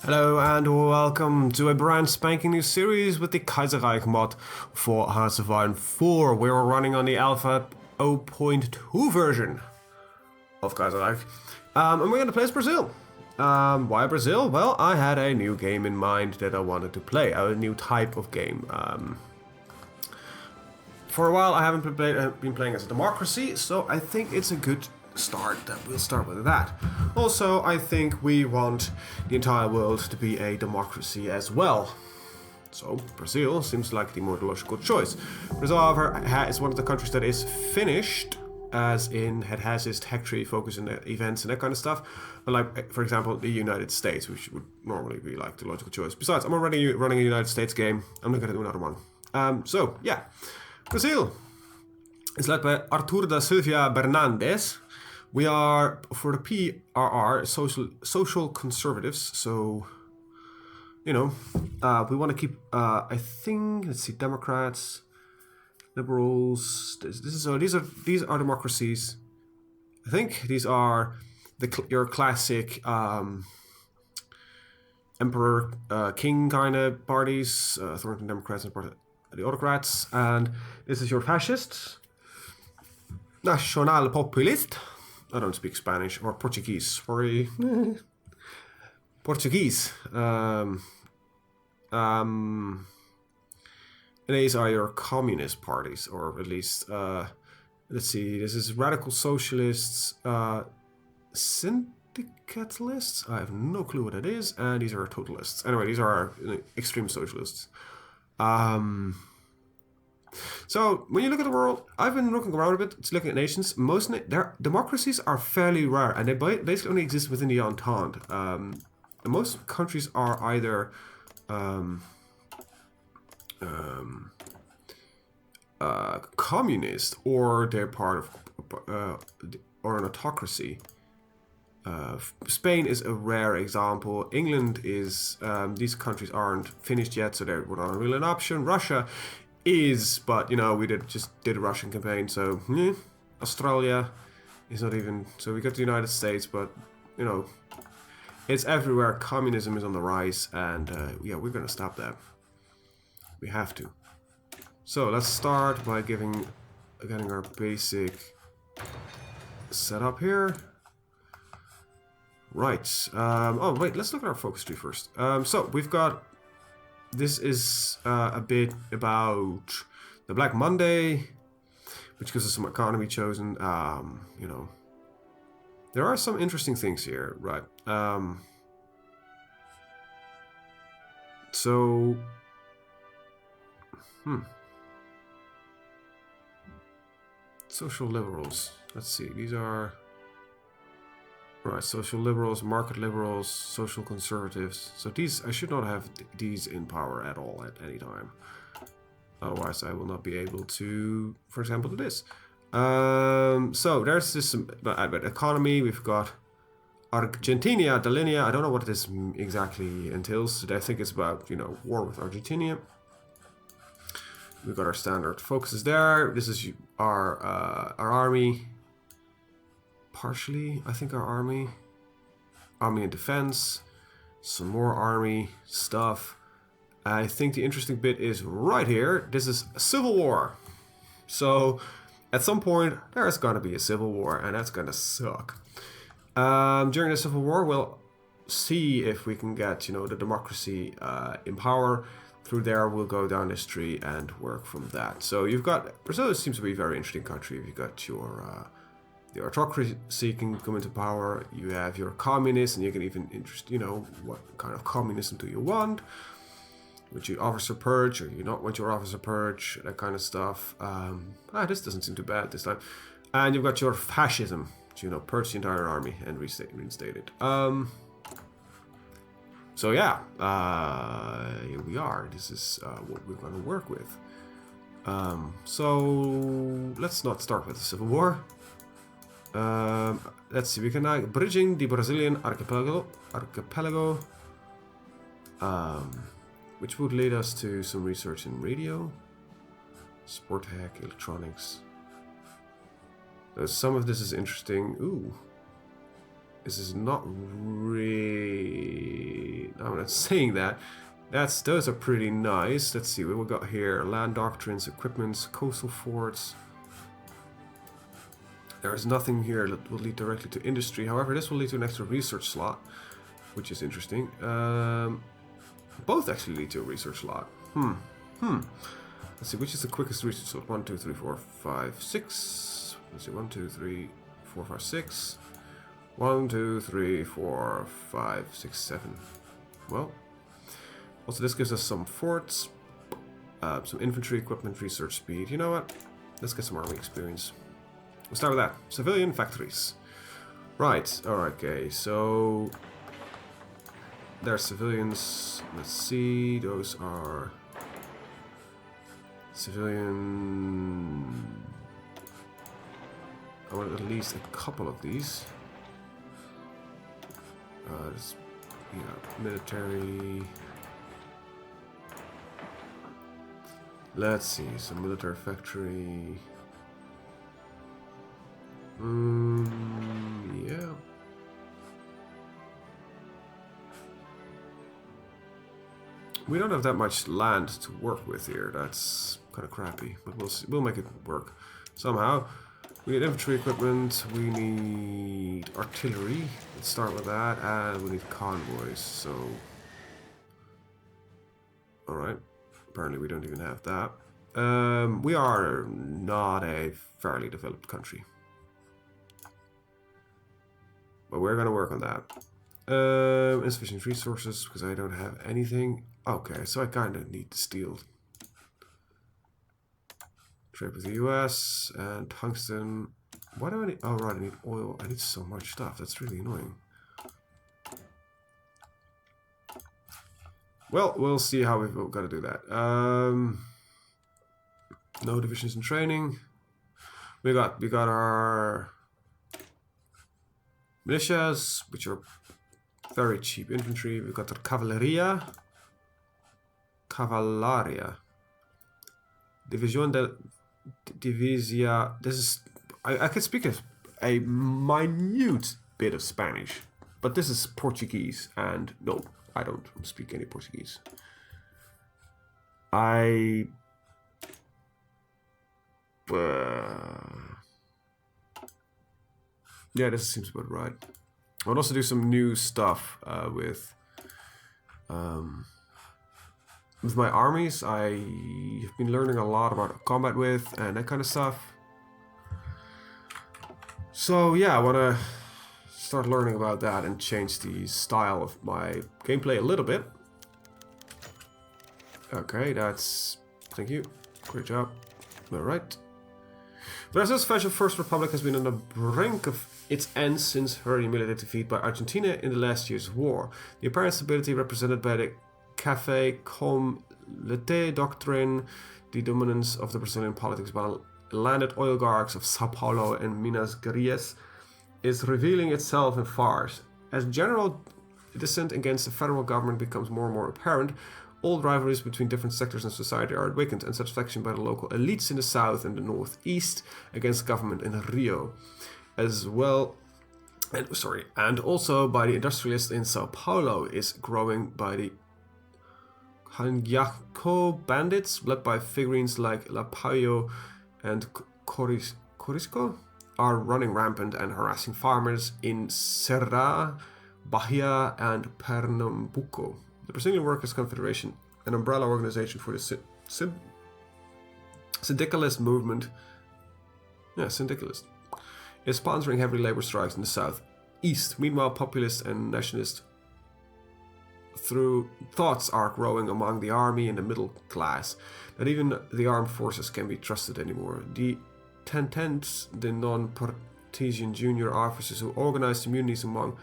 Hello and welcome to a brand spanking new series with the Kaiserreich mod for HoI4. We're running on the alpha 0.2 version of Kaiserreich. And we're going to play as Brazil. Why Brazil? Well, I had a new game in mind that I wanted to play, a new type of game. For a while I haven't been playing as a democracy, so I think it's a good start that we'll start with that. Also, I think we want the entire world to be a democracy as well. So Brazil seems like the more logical choice. Brazil, however, is one of the countries that is finished, as in it has its tech tree focus on events and that kind of stuff. Like, for example, the United States, which would normally be like the logical choice. Besides, I'm already running a United States game. I'm not going to do another one. So, yeah. Brazil is led by Arthur da Silva Bernandes. We are, for the PRR, social conservatives, so, you know, we want to keep, I think, let's see, Democrats, liberals, these are democracies. I think these are your classic emperor, king kind of parties, authoritarian Democrats and the autocrats, and this is your fascists, national populist. I don't speak Spanish or Portuguese. Sorry, Portuguese. And these are your communist parties, or at least, let's see. This is radical socialists, syndicalists. I have no clue what that is, and these are totalists. Anyway, these are extreme socialists. So, when you look at the world, I've been looking around a bit, looking at nations. Most their democracies are fairly rare, and they basically only exist within the Entente. Most countries are either communist, or they're part of or an autocracy. Spain is a rare example. England is, these countries aren't finished yet, so they're not really an option. Russia is, but you know, we just did a Russian campaign, so Australia is not even, so we got the United States, but you know, it's everywhere. Communism is on the rise, and yeah, we're gonna stop that. We have to. So let's start by getting our basic setup here. Right. Oh wait, let's look at our focus tree first. So we've got, this is a bit about the Black Monday, which gives us some economy chosen. You know, there are some interesting things here, right? So, social liberals. Let's see. These are right. Social liberals, market liberals, social conservatives. So these, I should not have these in power at all at any time. Otherwise, I will not be able to, for example, do this. So there's this about economy. We've got Argentina, the linea. I don't know what this exactly entails. I think it's about, you know, war with Argentina. We've got our standard focuses there. This is our army. Partially, I think our army and defense, some more army stuff. I think the interesting bit is right here. This is a civil war. So at some point there's gonna be a civil war, and that's gonna suck. During the civil war, we'll see if we can get, you know, the democracy in power. Through there, we'll go down this tree and work from that. So you've got, Brazil seems to be a very interesting country. You've got your the autocracy can come into power. You have your communists, and you can even you know, what kind of communism do you want? Would you officer purge, or you not want your officer purge? That kind of stuff. This doesn't seem too bad this time. And you've got your fascism, you know, purge the entire army and reinstate it. So yeah, here we are. This is what we're going to work with. So let's not start with the civil war. Let's see, we can now bridging the Brazilian archipelago, which would lead us to some research in radio, sport hack, electronics. Some of this is interesting. Ooh, this is not really. No, than saying that. Those are pretty nice. Let's see what we got here. Land doctrines, equipments, coastal forts. There's nothing here that will lead directly to industry. However, this will lead to an extra research slot, which is interesting. Both actually lead to a research slot. Let's see, which is the quickest research slot? 1, 2, 3, 4, 5, 6. Let's see, 1, 2, 3, 4, 5, 6. 1, 2, 3, 4, 5, 6, 7. Well, also this gives us some forts, some infantry equipment, research speed. You know what? Let's get some army experience. We'll start with that. Civilian factories. Right, alright, okay, so there are civilians. Let's see, those are civilian. I want at least a couple of these. Military. Let's see, some military factory. Yeah. We don't have that much land to work with here. That's kind of crappy, but we'll see. We'll make it work somehow. We need infantry equipment. We need artillery. Let's start with that, and we need convoys. So, all right. Apparently, we don't even have that. We are not a fairly developed country. But we're gonna work on that. Insufficient resources because I don't have anything. Okay, so I kind of need to steal. Trade with the US and tungsten. Why do I need? Oh right, I need oil. I need so much stuff. That's really annoying. Well, we'll see how we've got to do that. No divisions in training. We got our militias, which are very cheap infantry. We've got the Cavalleria. Division de Divisia. This is... I could speak a minute bit of Spanish, but this is Portuguese, and no, I don't speak any Portuguese. Yeah, this seems about right. I would also do some new stuff with my armies. I have been learning a lot about combat with and that kind of stuff. So yeah, I want to start learning about that and change the style of my gameplay a little bit. Okay, that's... Thank you. Great job. Alright. Brazil's fragile First Republic has been on the brink of its end since her humiliating defeat by Argentina in the last year's war. The apparent stability represented by the Café com Leite doctrine, the dominance of the Brazilian politics by landed oligarchs of Sao Paulo and Minas Gerais, is revealing itself in farce. As general dissent against the federal government becomes more and more apparent, old rivalries between different sectors in society are awakened, and satisfaction by the local elites in the south and the northeast against government in Rio, as well, and also by the industrialists in Sao Paulo, is growing by the Hanyaco bandits, led by figurines like Lapayo and Corisco, are running rampant and harassing farmers in Serra, Bahia, and Pernambuco. The Brazilian Workers' Confederation, an umbrella organization for the syndicalist movement, syndicalist, is sponsoring heavy labor strikes in the southeast. Meanwhile, populist and nationalist thoughts are growing among the army and the middle class, that even the armed forces can be trusted anymore. The Tentents, the non-partisan junior officers who organized communities among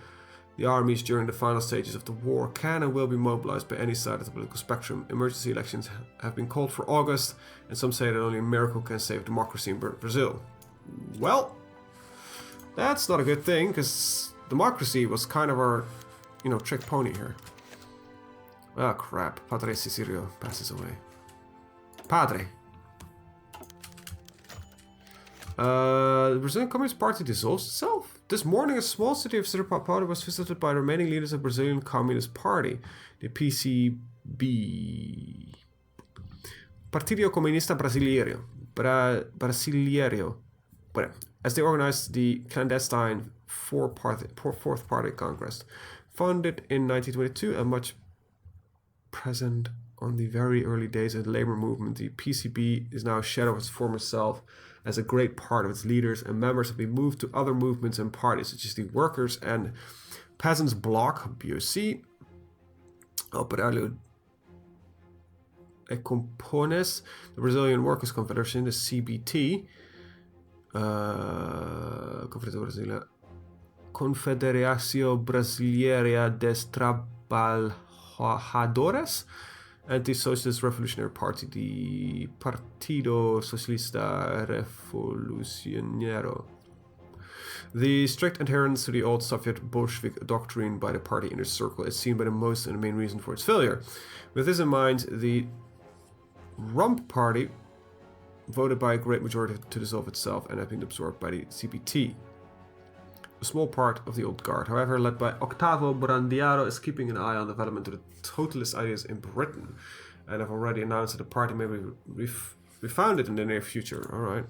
the armies during the final stages of the war, can and will be mobilized by any side of the political spectrum. Emergency elections have been called for August, and some say that only a miracle can save democracy in Brazil. Well, that's not a good thing, because democracy was kind of our, trick pony here. Ah, crap. Padre Cicero passes away. Padre. The Brazilian Communist Party dissolves itself? This morning, a small city of São Paulo was visited by the remaining leaders of the Brazilian Communist Party, the PCB. Partido Comunista Brasileiro. Brasileiro. As they organized the clandestine Fourth Party Congress. Founded in 1922 and much present on the very early days of the labor movement, the PCB is now a shadow of its former self, as a great part of its leaders and members have been moved to other movements and parties, such as the Workers' and Peasants' Bloc, BOC, Operário e Campones, the Brazilian Workers' Confederation, the CBT, Confederação Brasileira dos Trabalhadores, Anti-Socialist Revolutionary Party, the Partido Socialista Revolucionario. The strict adherence to the old Soviet Bolshevik doctrine by the party inner circle is seen by the most and the main reason for its failure. With this in mind, the Rump Party voted by a great majority to dissolve itself and have been absorbed by the CPT. A small part of the old guard, however, led by Octavo Brandiaro, is keeping an eye on the development of the totalist ideas in Britain, and have already announced that the party may be refounded in the near future. Alright.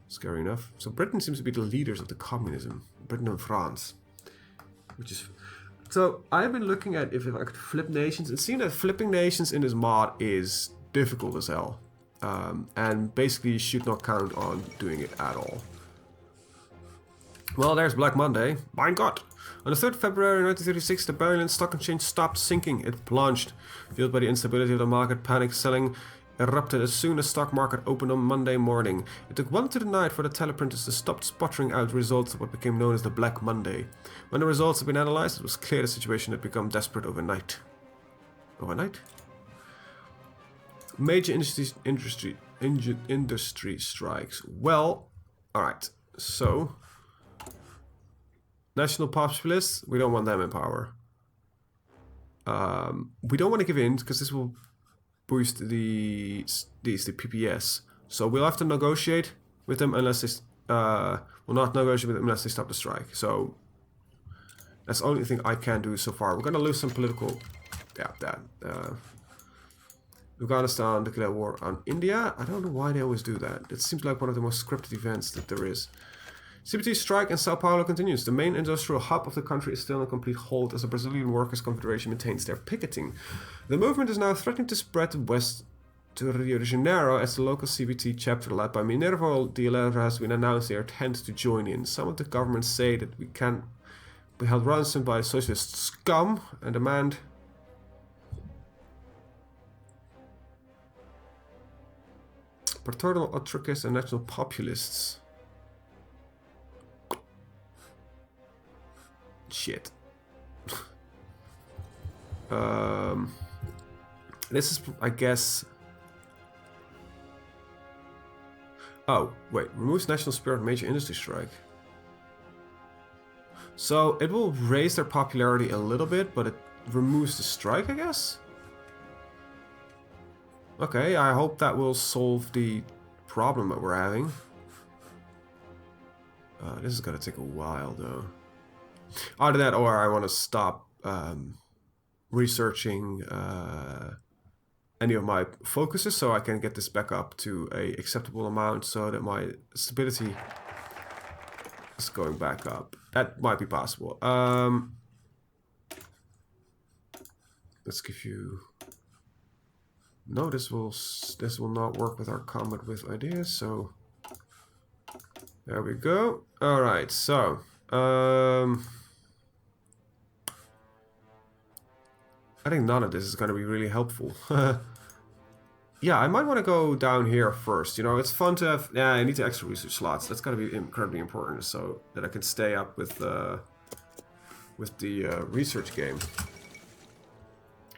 Scary enough. So Britain seems to be the leaders of the communism. Britain and France. Which is... So, I've been looking at if I could flip nations, and seeing that flipping nations in this mod is difficult as hell. And basically you should not count on doing it at all. Well, there's Black Monday. Mein Gott! On the 3rd of February 1936, the Berlin Stock Exchange stopped sinking. It plunged. Fueled by the instability of the market, panic selling erupted as soon as the stock market opened on Monday morning. It took well into the night for the teleprinters to stop sputtering out results of what became known as the Black Monday. When the results had been analyzed, it was clear the situation had become desperate overnight. Overnight? Major industry strikes. Well, alright. So... National populists, we don't want them in power. We don't want to give in because this will boost the PPS. So we'll have to negotiate with them unless they we'll not negotiate with them unless they stop the strike. So that's the only thing I can do so far. We're gonna lose some political. Afghanistan declared war on India. I don't know why they always do that. It seems like one of the most scripted events that there is. CBT strike in Sao Paulo continues. The main industrial hub of the country is still in complete hold as the Brazilian Workers' Confederation maintains their picketing. The movement is now threatening to spread west to Rio de Janeiro as the local CBT chapter led by Minerva de Leira has been announced they intend to join in. Some of the governments say that we can be held ransom by the socialist scum and demand paternal anarchists and national populists. Shit. This is, I guess... Oh, wait. Removes national spirit major industry strike. So, it will raise their popularity a little bit, but it removes the strike, I guess? Okay, I hope that will solve the problem that we're having. This is gonna take a while, though. Either that or I want to stop researching any of my focuses so I can get this back up to a acceptable amount so that my stability is going back up. That might be possible. Let's give you... No, this will not work with our combat with ideas, so... There we go. Alright, so... I think none of this is going to be really helpful. Yeah, I might want to go down here first. You know, it's fun to have... Yeah, I need the extra research slots. That's going to be incredibly important so that I can stay up with the research game.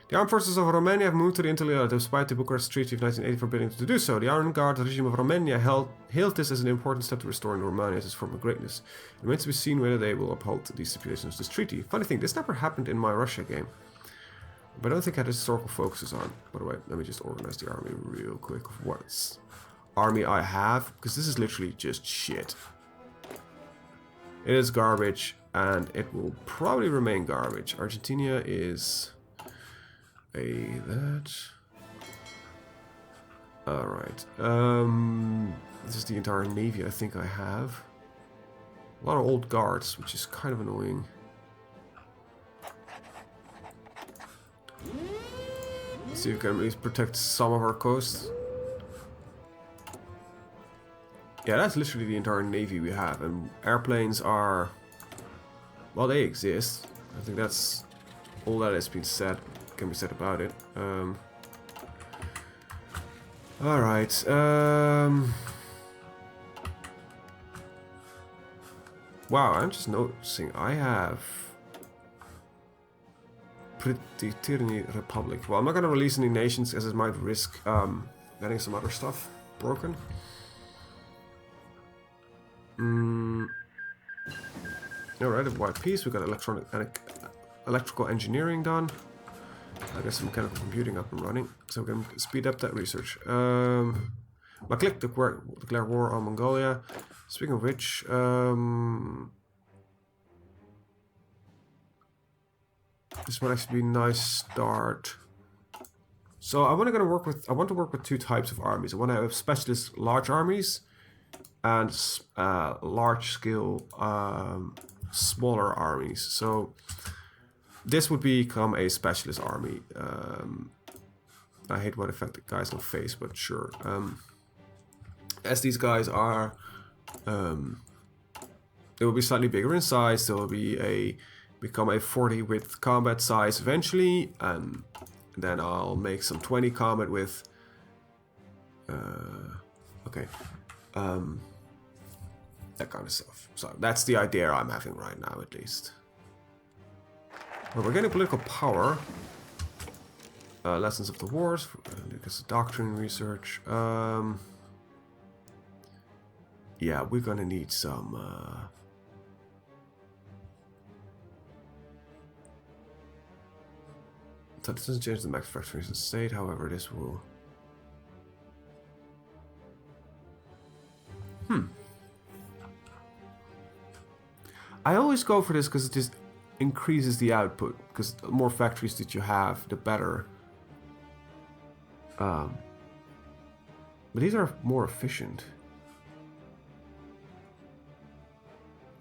The armed forces of Romania have moved to the interior despite the Bucharest Treaty of 1980 forbidding them to do so. The Iron Guard regime of Romania hailed this as an important step to restoring Romania as its former greatness. It remains to be seen whether they will uphold the stipulations of this treaty. Funny thing, this never happened in my Russia game. But I don't think I had historical focuses on. By the way, let me just organize the army real quick of what army I have, because this is literally just shit. It is garbage, and it will probably remain garbage. Argentina is that. Alright. This is the entire navy I think I have. A lot of old guards, which is kind of annoying. Let's see if we can at least protect some of our coast. Yeah, that's literally the entire navy we have, and airplanes are... well, they exist. I think that's all that has been said, can be said about it. Alright, wow, I'm just noticing I have Pretty Tyranny Republic. Well, I'm not gonna release any nations as it might risk getting some other stuff broken. Alright, a white piece. We got electrical engineering done. I got some mechanical computing up and running, so we can speed up that research. I clicked declare war on Mongolia. Speaking of which, this might actually be a nice start. So I want to work with two types of armies. I want to have specialist large armies and large-scale smaller armies. So this would become a specialist army. I hate what effect the guys on face, but sure. As these guys are, they will be slightly bigger in size. They will be become a 40 with combat size eventually, and then I'll make some 20 combat with. Okay. That kind of stuff. So that's the idea I'm having right now, at least. Well, we're getting political power. Lessons of the wars, because of doctrine research. Yeah, we're gonna need some. So this doesn't change the max factories in the state. However, this will. I always go for this because it just increases the output. Because the more factories that you have, the better. But these are more efficient,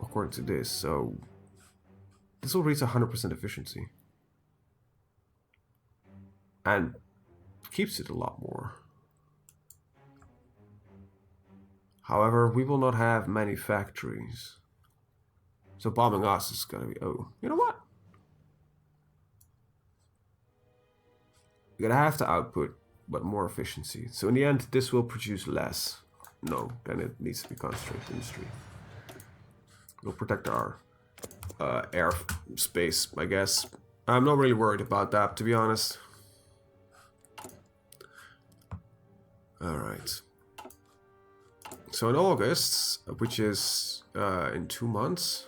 according to this. So this will reach 100% efficiency, and keeps it a lot more. However, we will not have many factories. So bombing us is gonna be, oh, you know what? You're gonna have to output, but more efficiency. So in the end, this will produce less. No, then it needs to be concentrated industry. We'll protect our air space, I guess. I'm not really worried about that, to be honest. Alright. So in August, which is in 2 months,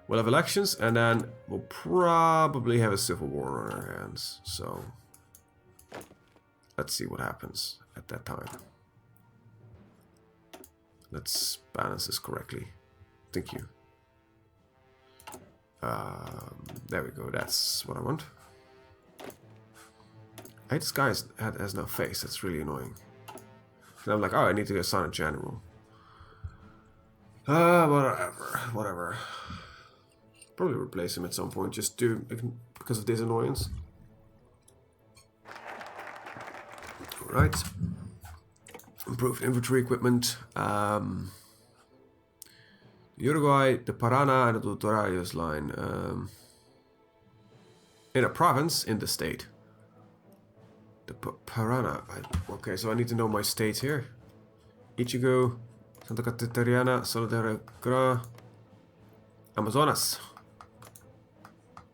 we'll have elections, and then we'll probably have a civil war on our hands. So let's see what happens at that time. Let's balance this correctly. Thank you. There we go. That's what I want. Hey, this guy has no face. That's really annoying. And I'm like, oh, I need to assign a general. Whatever. Probably replace him at some point, just because of this annoyance. Right. Improved infantry equipment. Uruguay, the Paraná, and the Tutorarios line. In a province, in the state. The Paraná. Okay, so I need to know my states here. Ichigo, Santa Catarina, Solidariedad, Gra, Amazonas,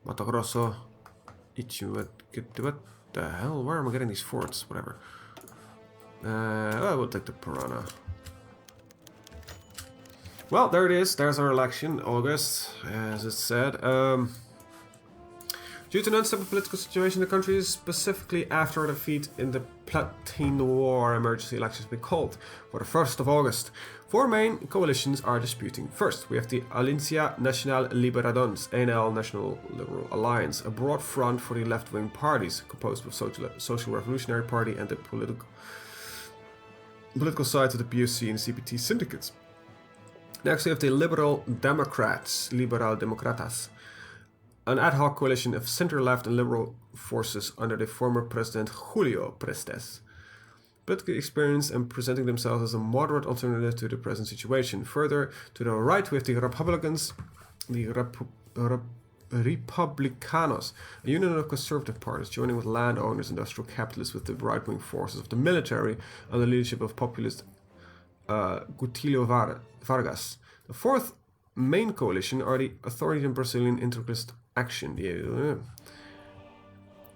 Mato Grosso, Ichigo. What the hell? Where am I getting these forts? Whatever. I will take the Paraná. Well, there it is. There's our election, August, as it said. Due to an unstable political situation in the country, specifically after a defeat in the Platine War, emergency elections will be called for the 1st of August. Four main coalitions are disputing. First, we have the Aliança Nacional Liberadores, ANL National Liberal Alliance, a broad front for the left-wing parties, composed of Social Revolutionary Party and the political sides of the POC and CPT syndicates. Next, we have the Liberal Democrats, Liberal Democratas, an ad hoc coalition of center-left and liberal forces under the former president Julio Prestes. Political experience and presenting themselves as a moderate alternative to the present situation. Further to the right, we have the Republicans, the Republicanos, a union of conservative parties joining with landowners, industrial capitalists, with the right-wing forces of the military under the leadership of populist Gutilio Vargas. The fourth main coalition are the authoritarian Brazilian integralist action,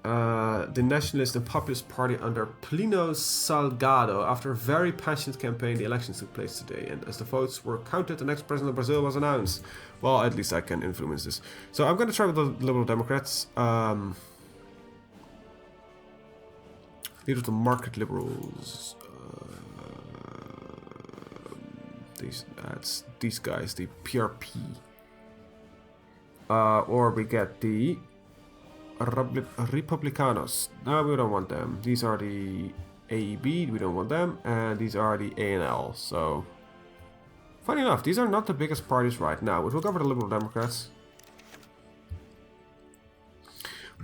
the nationalist and populist party under Plínio Salgado. After a very passionate campaign, the elections took place today, and as the votes were counted, the next president of Brazil was announced. Well, at least I can influence this. So I'm going to try with the Liberal Democrats. These are the market liberals. These guys, the PRP. Or we get the Republicanos. No, we don't want them. These are the AEB, we don't want them. And these are the ANL. So, funny enough, these are not the biggest parties right now. But we'll go for the Liberal Democrats.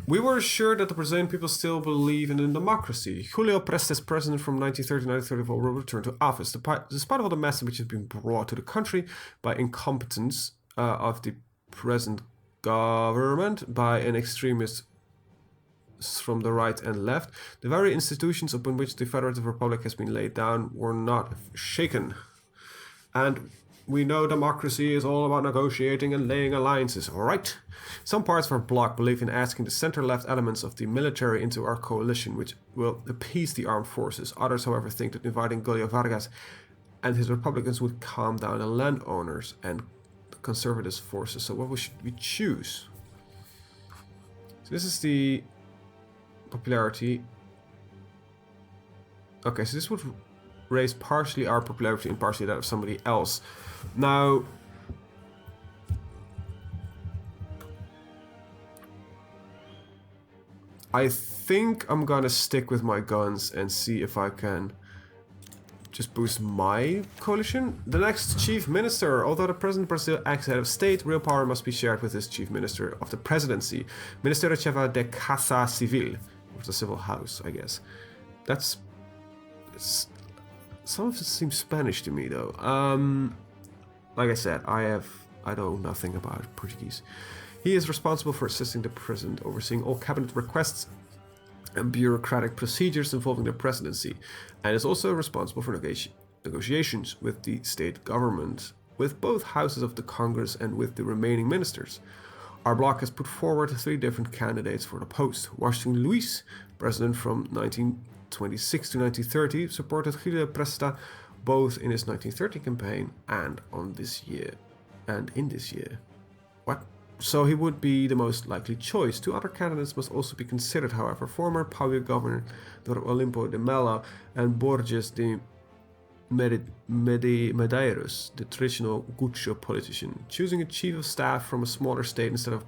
We were assured that the Brazilian people still believe in democracy. Julio Prestes, president from 1930 to 1934, will return to office, despite all the mess which has been brought to the country by incompetence of the present government, by an extremist from the right and left. The very institutions upon which the Federative Republic has been laid down were not shaken. And we know democracy is all about negotiating and laying alliances, alright? Some parts of our bloc believe in asking the center-left elements of the military into our coalition, which will appease the armed forces. Others, however, think that inviting Julio Vargas and his Republicans would calm down the landowners and conservative forces. So what should we choose? So this is the popularity. Okay, so this would raise partially our popularity and partially that of somebody else. Now, I think I'm gonna stick with my guns and see if I can just boost my coalition. The next chief minister. Although the president of Brazil acts head of state, real power must be shared with his chief minister of the presidency, Ministério Chefe de Casa Civil, of the civil house, I guess. Some of it seems Spanish to me, though. Like I said, I know nothing about Portuguese. He is responsible for assisting the president, overseeing all cabinet requests and bureaucratic procedures involving the presidency, and is also responsible for negotiations with the state government, with both houses of the Congress and with the remaining ministers. Our bloc has put forward 3 different candidates for the post. Washington Luiz, president from 1926 to 1930, supported Julio Prestes both in his 1930 campaign and in this year. What? So he would be the most likely choice. 2 other candidates must also be considered, however. Former Piauí Governor Olimpo de Mello and Borges de Medeiros, the traditional Gucho politician. Choosing a chief of staff from a smaller state instead of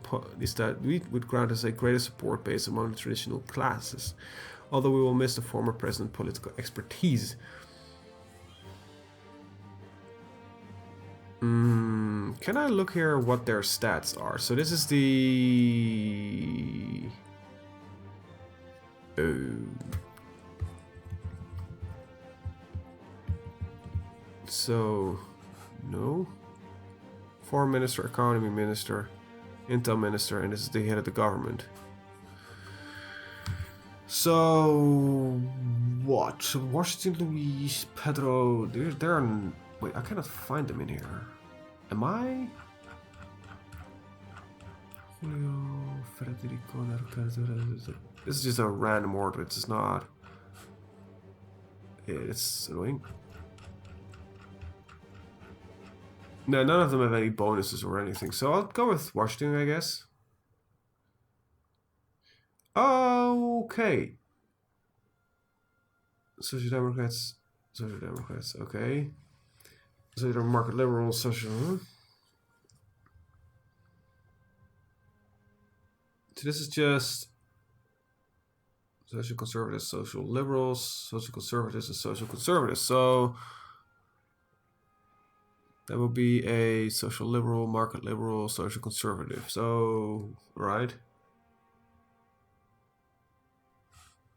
would grant us a greater support base among the traditional classes, although we will miss the former president's political expertise. Can I look here what their stats are? So this is the... So, no. Foreign Minister, Economy Minister, Intel Minister, and this is the head of the government. So, what? Washington Luiz, Pedro, they're wait, I cannot find them in here. Am I? Julio, Federico, this is just a random order, it's not... It's annoying. No, none of them have any bonuses or anything, so I'll go with Washington, I guess. Okay. Social Democrats, okay. Social market liberal, social. So this is just social conservatives, social liberals, social conservatives, and social conservatives. So that will be a social liberal, market liberal, social conservative. So, right.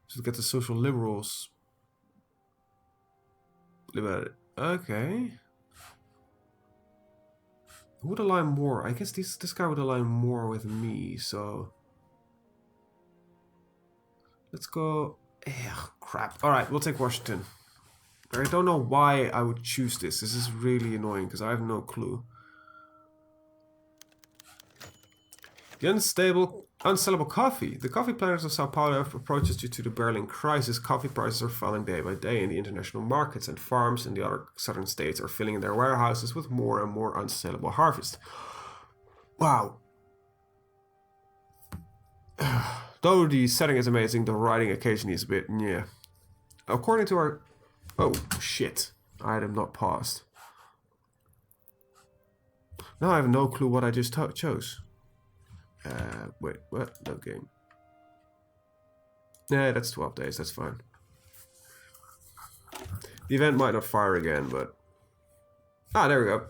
So get the social liberals. Okay. Who would align more? I guess this guy would align more with me, so let's go. Crap. Alright, we'll take Washington. I don't know why I would choose this. This is really annoying because I have no clue. The unsellable coffee. The coffee planters of Sao Paulo have approaches due to the Berlin crisis. Coffee prices are falling day by day in the international markets, and farms in the other southern states are filling their warehouses with more and more unsellable harvest. Wow. Though the setting is amazing, the writing occasionally is a bit, yeah. According to our... Oh, shit. Item not paused. Now I have no clue what I just chose. Wait, what? No game. Yeah, that's 12 days, that's fine. The event might not fire again, but... Ah, there we go.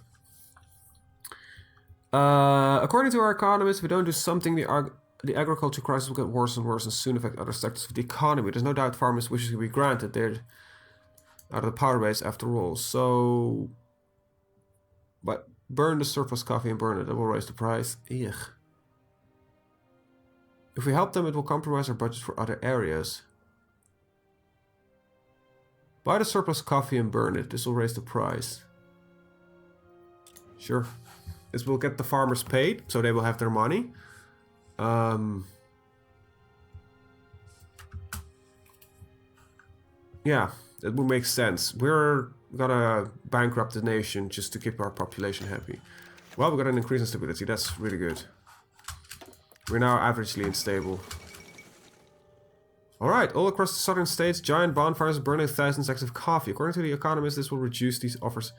According to our economists, if we don't do something, the agriculture crisis will get worse and worse and soon affect other sectors of the economy. There's no doubt farmers' wishes will be granted. They're out of the power base after all. So... But burn the surplus coffee and burn it. That will raise the price. Ugh. If we help them, it will compromise our budget for other areas. Buy the surplus coffee and burn it. This will raise the price. Sure. This will get the farmers paid, so they will have their money. Yeah, it will make sense. We're gonna bankrupt the nation just to keep our population happy. Well, we got an increase in stability. That's really good. We're now averagely unstable. Alright, all across the southern states, giant bonfires burning thousands of sacks of coffee. According to the economists, this will reduce these offers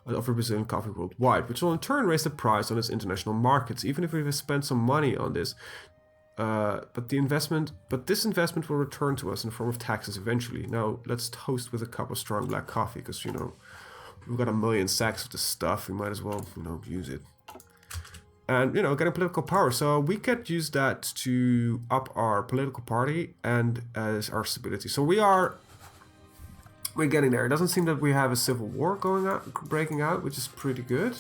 offer Brazilian coffee worldwide, which will in turn raise the price on its international markets, even if we've spent some money on this. But this investment will return to us in the form of taxes eventually. Now, let's toast with a cup of strong black coffee, because, you know, we've got 1 million sacks of this stuff. We might as well, you know, use it. And, you know, getting political power. So we could use that to up our political party and as our stability. So we're getting there. It doesn't seem that we have a civil war breaking out, which is pretty good.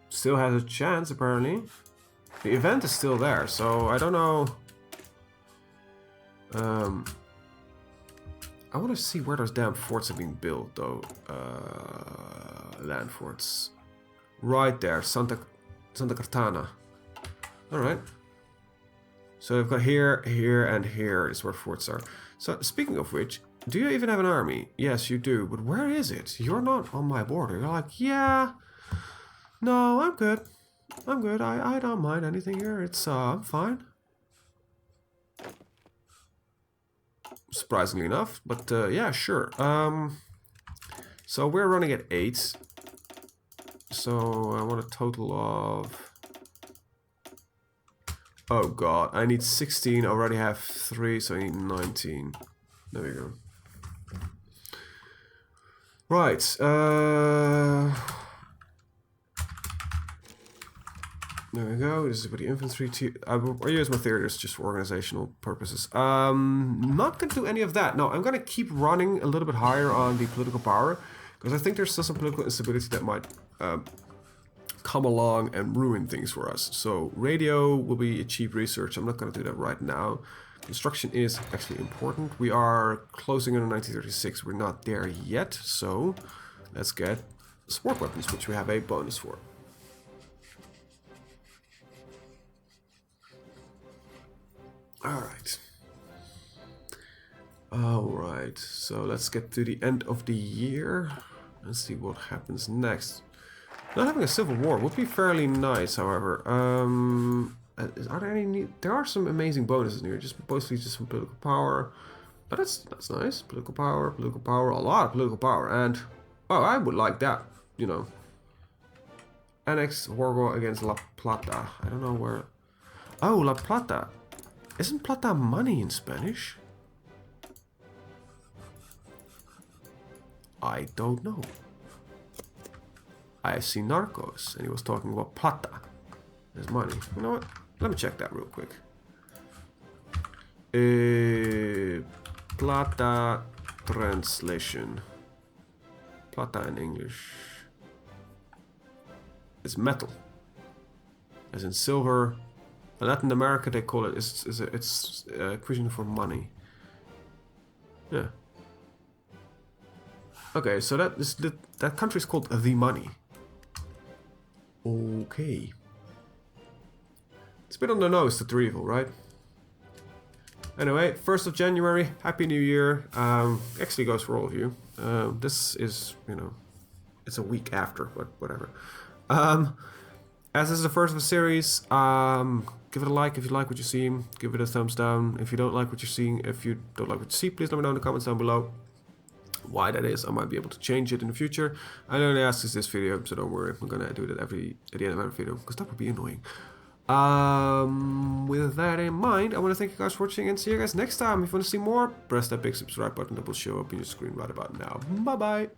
Still has a chance, apparently. The event is still there, so I don't know. I want to see where those damn forts are being built, though. Land forts. Right there, Santa Cartana. Alright. So I've got here, here, and here is where forts are. So, speaking of which, do you even have an army? Yes, you do, but where is it? You're not on my border. You're like, yeah, no, I'm good. I'm good. I don't mind anything here. It's, I'm fine. Surprisingly enough, but, yeah, sure. So we're running at 8. So I want a total of... Oh god, I need 16. I already have 3, so I need 19. There we go. Right, there we go. This is for the infantry. I use my theaters just for organizational purposes. Not going to do any of that. No, I'm going to keep running a little bit higher on the political power, because I think there's still some political instability that might come along and ruin things for us. So radio will be a cheap research. I'm not going to do that right now. Construction is actually important. We are closing in on 1936. We're not there yet, so let's get support weapons, which we have a bonus for. Alright. Alright, so let's get to the end of the year. Let's see what happens next. Not having a civil war would be fairly nice, however. Are there any? There are some amazing bonuses in here. Just mostly just some political power, but that's nice. Political power, a lot of political power, and oh, I would like that. You know, annex war against La Plata. I don't know where. Oh, La Plata. Isn't plata money in Spanish? I don't know. I've seen Narcos, and he was talking about plata as money. You know what? Let me check that real quick. Plata translation. Plata in English. It's metal. As in silver. In Latin America they call it, it's equation for money. Yeah. Okay, so that country is called the money. Okay. It's a bit on the nose, the Trevel, right? Anyway, 1st of January, Happy New Year. Actually goes for all of you. This is, you know, it's a week after, but whatever. As this is the first of a series, give it a like if you like what you see. Give it a thumbs down if you don't like what you're seeing. If you don't like what you see, please let me know in the comments down below why that is. I might be able to change it in the future. I only ask this video, so don't worry. I'm gonna do that at the end of every video, because that would be annoying. With that in mind, I want to thank you guys for watching and see you guys next time. If you want to see more, press that big subscribe button that will show up on your screen right about now. Bye bye.